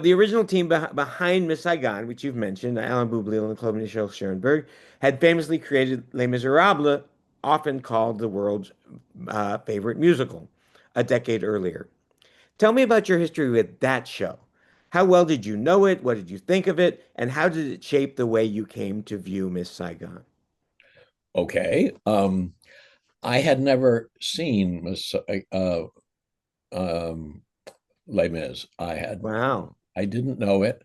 The original team behind Miss Saigon, which you've mentioned, Alan Boublil and Claude Michel Schoenberg, had famously created Les Misérables, often called the world's favorite musical, a decade earlier. Tell me about your history with that show. How well did you know it? What did you think of it? And how did it shape the way you came to view Miss Saigon? Okay. I had never seen Miss um, Les Mis. Wow. I didn't know it.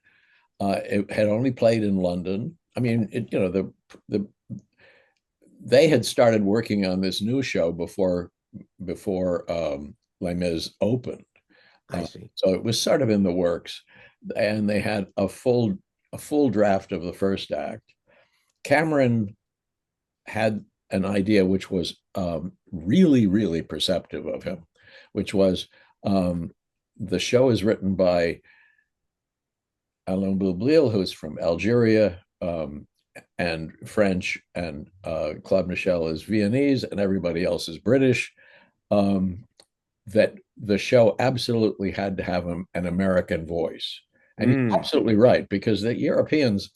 It had only played in London. I mean, the they had started working on this new show before Les Mis opened. I see. So it was sort of in the works, and they had a full draft of the first act. Cameron had an idea which was really, really perceptive of him, which was um, the show is written by Alain Boublil, who's from Algeria and French, and Claude Michel is Viennese, and everybody else is British. Um, that the show absolutely had to have an American voice. And he's Mm, absolutely right, because the Europeans,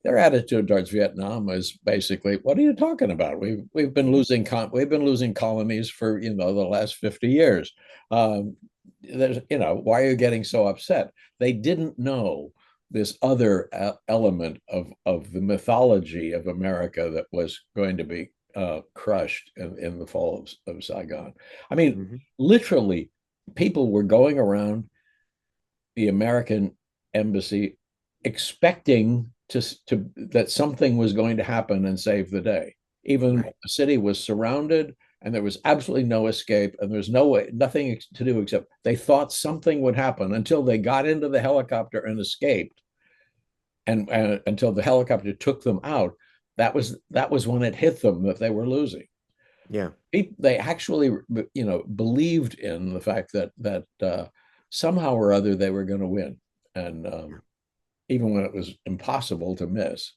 their attitude towards Vietnam is basically, "What are you talking about? We've been losing colonies for the last 50 years. Why are you getting so upset?" They didn't know this other element of the mythology of America that was going to be crushed in the fall of Saigon. I mean, mhm. literally, people were going around the American embassy expecting to that something was going to happen and save the day. Even Right. the city was surrounded and there was absolutely no escape and there's no way, nothing to do except they thought something would happen until they got into the helicopter and escaped, and until the helicopter took them out. That was when it hit them that they were losing. Yeah. They actually believed in the fact that somehow or other they were going to win, and Yeah. even when it was impossible to miss.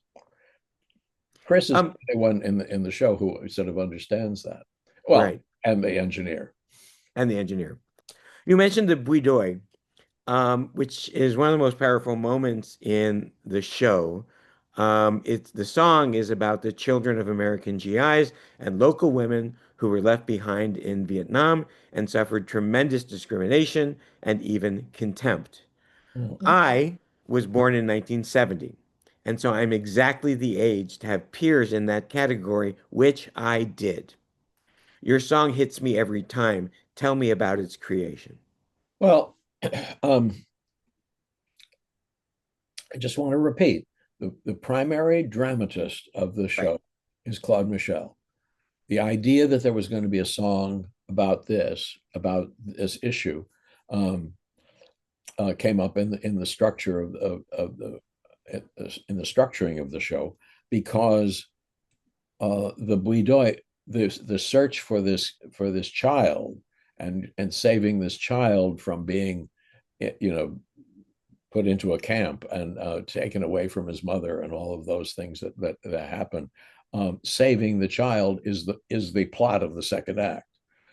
Chris is Um, the one in the show who sort of understands that well, right. and the engineer. And the engineer. You mentioned the Bui Doi, which is one of the most powerful moments in the show. It's the song is about the children of American GIs and local women who were left behind in Vietnam and suffered tremendous discrimination and even contempt. Mhm. I was born in 1970, and so I'm exactly the age to have peers in that category, which I did. Your song hits me every time. Tell me about its creation. Well, um, I just want to repeat the primary dramatist of the Right. show is Claude Michel. The idea that there was going to be a song about this issue, um, came up in the structure of the in the structuring of the show, because the Bui Doi, the search for this child, and saving this child from being you know put into a camp and taken away from his mother, and all of those things that happen. Saving the child is the plot of the second act.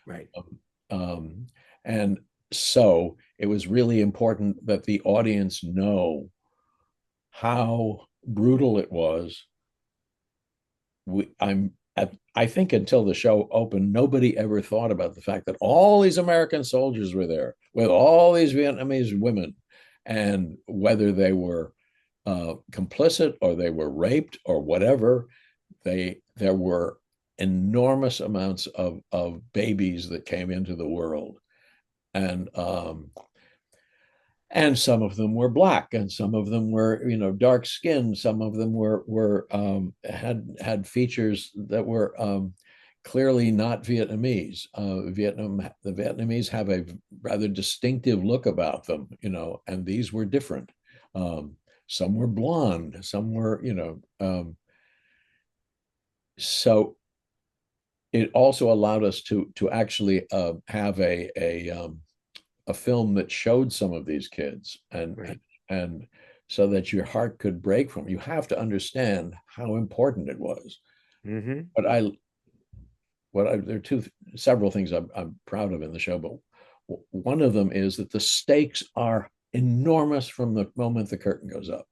Right. Um, um, and so it was really important that the audience know how brutal it was. I think until the show opened, nobody ever thought about the fact that all these American soldiers were there with all these Vietnamese women, and whether they were complicit or they were raped or whatever, there were enormous amounts of babies that came into the world, and some of them were black, and some of them were dark skinned, some of them had features that were clearly not Vietnamese. The Vietnamese have a rather distinctive look about them, and these were different. um, some were blonde, some were so it also allowed us to actually have a film that showed some of these kids, Right. and so that your heart could break from. You have to understand how important it was. Hmm. But there are several things I'm proud of in the show, but one of them is that the stakes are enormous from the moment the curtain goes up.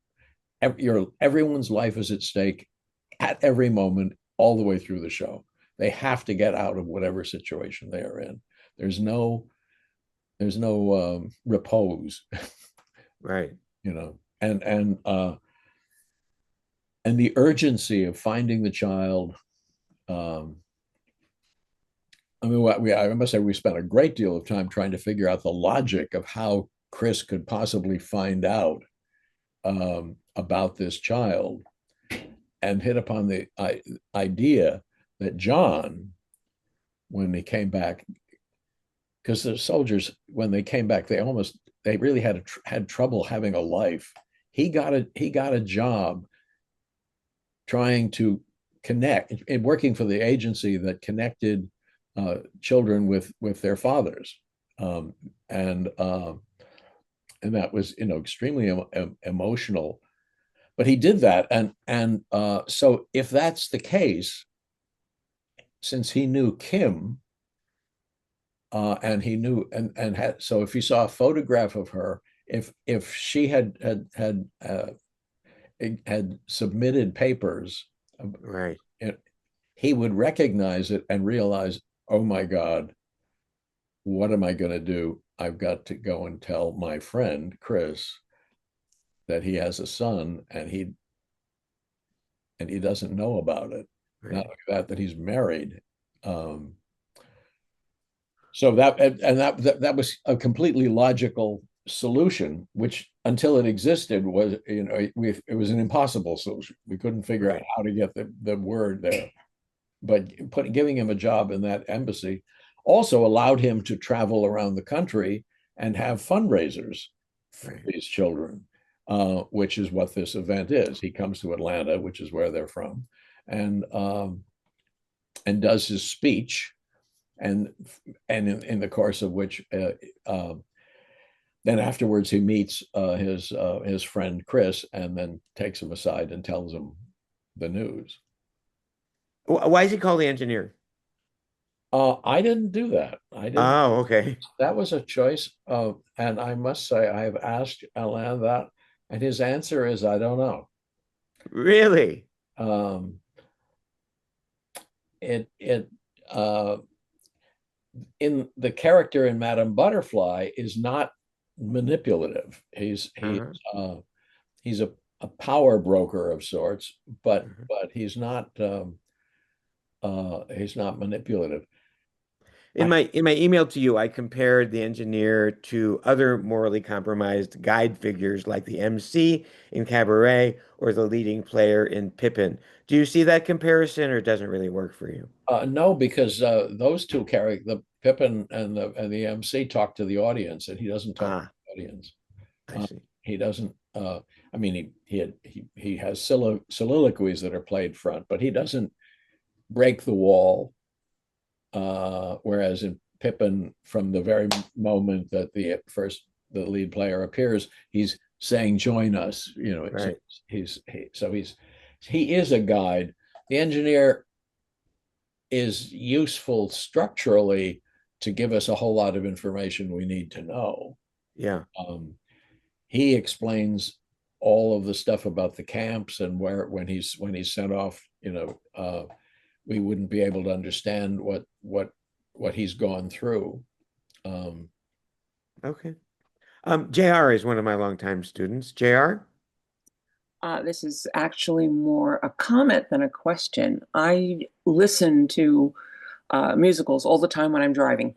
Everyone's life is at stake at every moment, all the way through the show. They have to get out of whatever situation they are in. There's no repose, Right. you know, and the urgency of finding the child. I mean, I must say we spent a great deal of time trying to figure out the logic of how Chris could possibly find out about this child, and hit upon the idea that John, when he came back, because the soldiers, when they came back, they really had trouble having a life. He got a job trying to connect and working for the agency that connected children with their fathers, and that was, you know, extremely emotional. But he did that, and so if that's the case, since he knew Kim, and he knew and had, so if he saw a photograph of her, if she had submitted papers, Right. it, he would recognize it and realize, oh my God, what am I going to do? I've got to go and tell my friend Chris that he has a son, and he doesn't know about it. Right. Not like that he's married. Um, so that was a completely logical solution, which until it existed was, you know, it was an impossible solution. We couldn't figure out Right. how to get the word there. But giving him a job in that embassy also allowed him to travel around the country and have fundraisers for Right. these children, which is what this event is. He comes to Atlanta, which is where they're from, and does his speech, and in the course of which, then afterwards he meets his friend Chris, and then takes him aside and tells him the news. Why is he called the engineer? I didn't do that. I didn't. Oh, okay. That was a choice. And I must say, I have asked Alain that, and his answer is, I don't know. Really? Um, it in the character in Madame Butterfly is not manipulative. Uh-huh. He's a power broker of sorts, but Uh-huh. he's not manipulative. In my email to you, I compared the engineer to other morally compromised guide figures like the MC in Cabaret or the leading player in Pippin. Do you see that comparison, or doesn't really work for you? No, because those two carry the Pippin and the MC talk to the audience, and he doesn't talk to Ah, the audience. I Uh, see. he doesn't. I mean, he has soliloquies that are played front, but he doesn't break the wall. Whereas in Pippin, from the very moment that the lead player appears, he's saying, "Join us." You know, so Right. he is a guide. The engineer is useful structurally to give us a whole lot of information we need to know. Yeah. Um, he explains all of the stuff about the camps, and where when he's sent off, you know, we wouldn't be able to understand what he's gone through. Um, Okay. JR is one of my longtime students. JR? This is actually more a comment than a question. I listen to musicals all the time when I'm driving.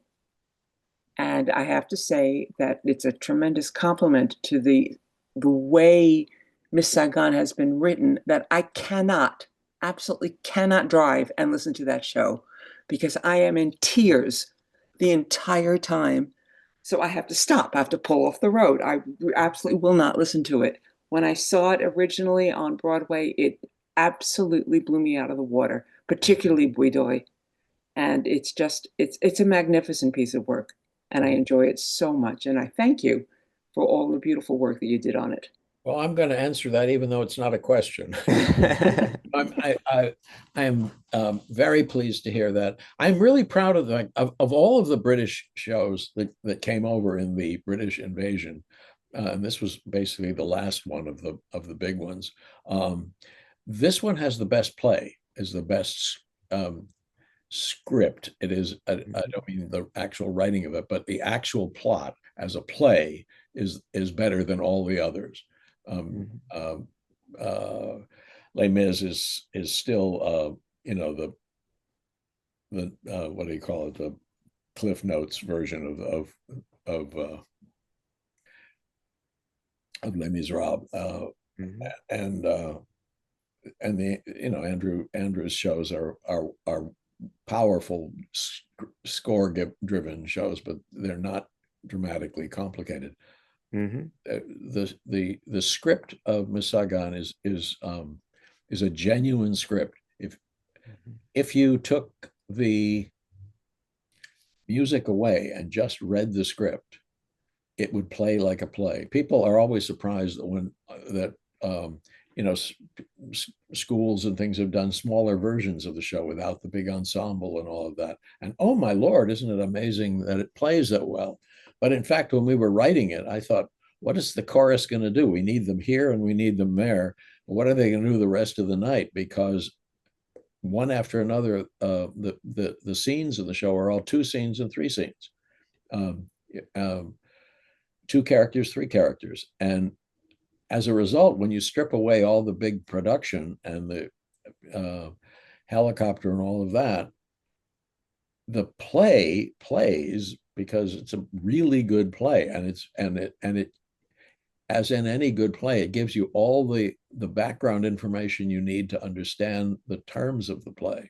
And I have to say that it's a tremendous compliment to the way Miss Saigon has been written, that I cannot, absolutely cannot drive and listen to that show because I am in tears the entire time. So I have to stop. I have to pull off the road. I absolutely will not listen to it. When I saw it originally on Broadway, it absolutely blew me out of the water, particularly Bui Doi. And it's a magnificent piece of work, and I enjoy it so much. And I thank you for all the beautiful work that you did on it. well, I'm going to answer that, even though it's not a question. I am very pleased to hear that. I'm really proud of all of the British shows that came over in the British invasion. and this was basically the last one of the big ones. This one has the best play, is the best script. It is, I don't mean the actual writing of it, but the actual plot as a play is better than all the others. Les Mis is still the what do you call it, the Cliff Notes version of Les Misérables, and the Andrew's shows are powerful score driven shows, but they're not dramatically complicated. The script of Miss Saigon is a genuine script. If you took the music away and just read the script, it would play like a play. People are always surprised that schools and things have done smaller versions of the show without the big ensemble and all of that. And oh my Lord, isn't it amazing that it plays that well? But in fact, when we were writing it, I thought, what is the chorus going to do? We need them here and we need them there. What are they going to do the rest of the night? Because one after another, the scenes of the show are all 2 scenes and 3 scenes, 2 characters, 3 characters. And as a result, when you strip away all the big production and the helicopter and all of that, the play plays because it's a really good play, and it as in any good play, it gives you all the background information you need to understand the terms of the play.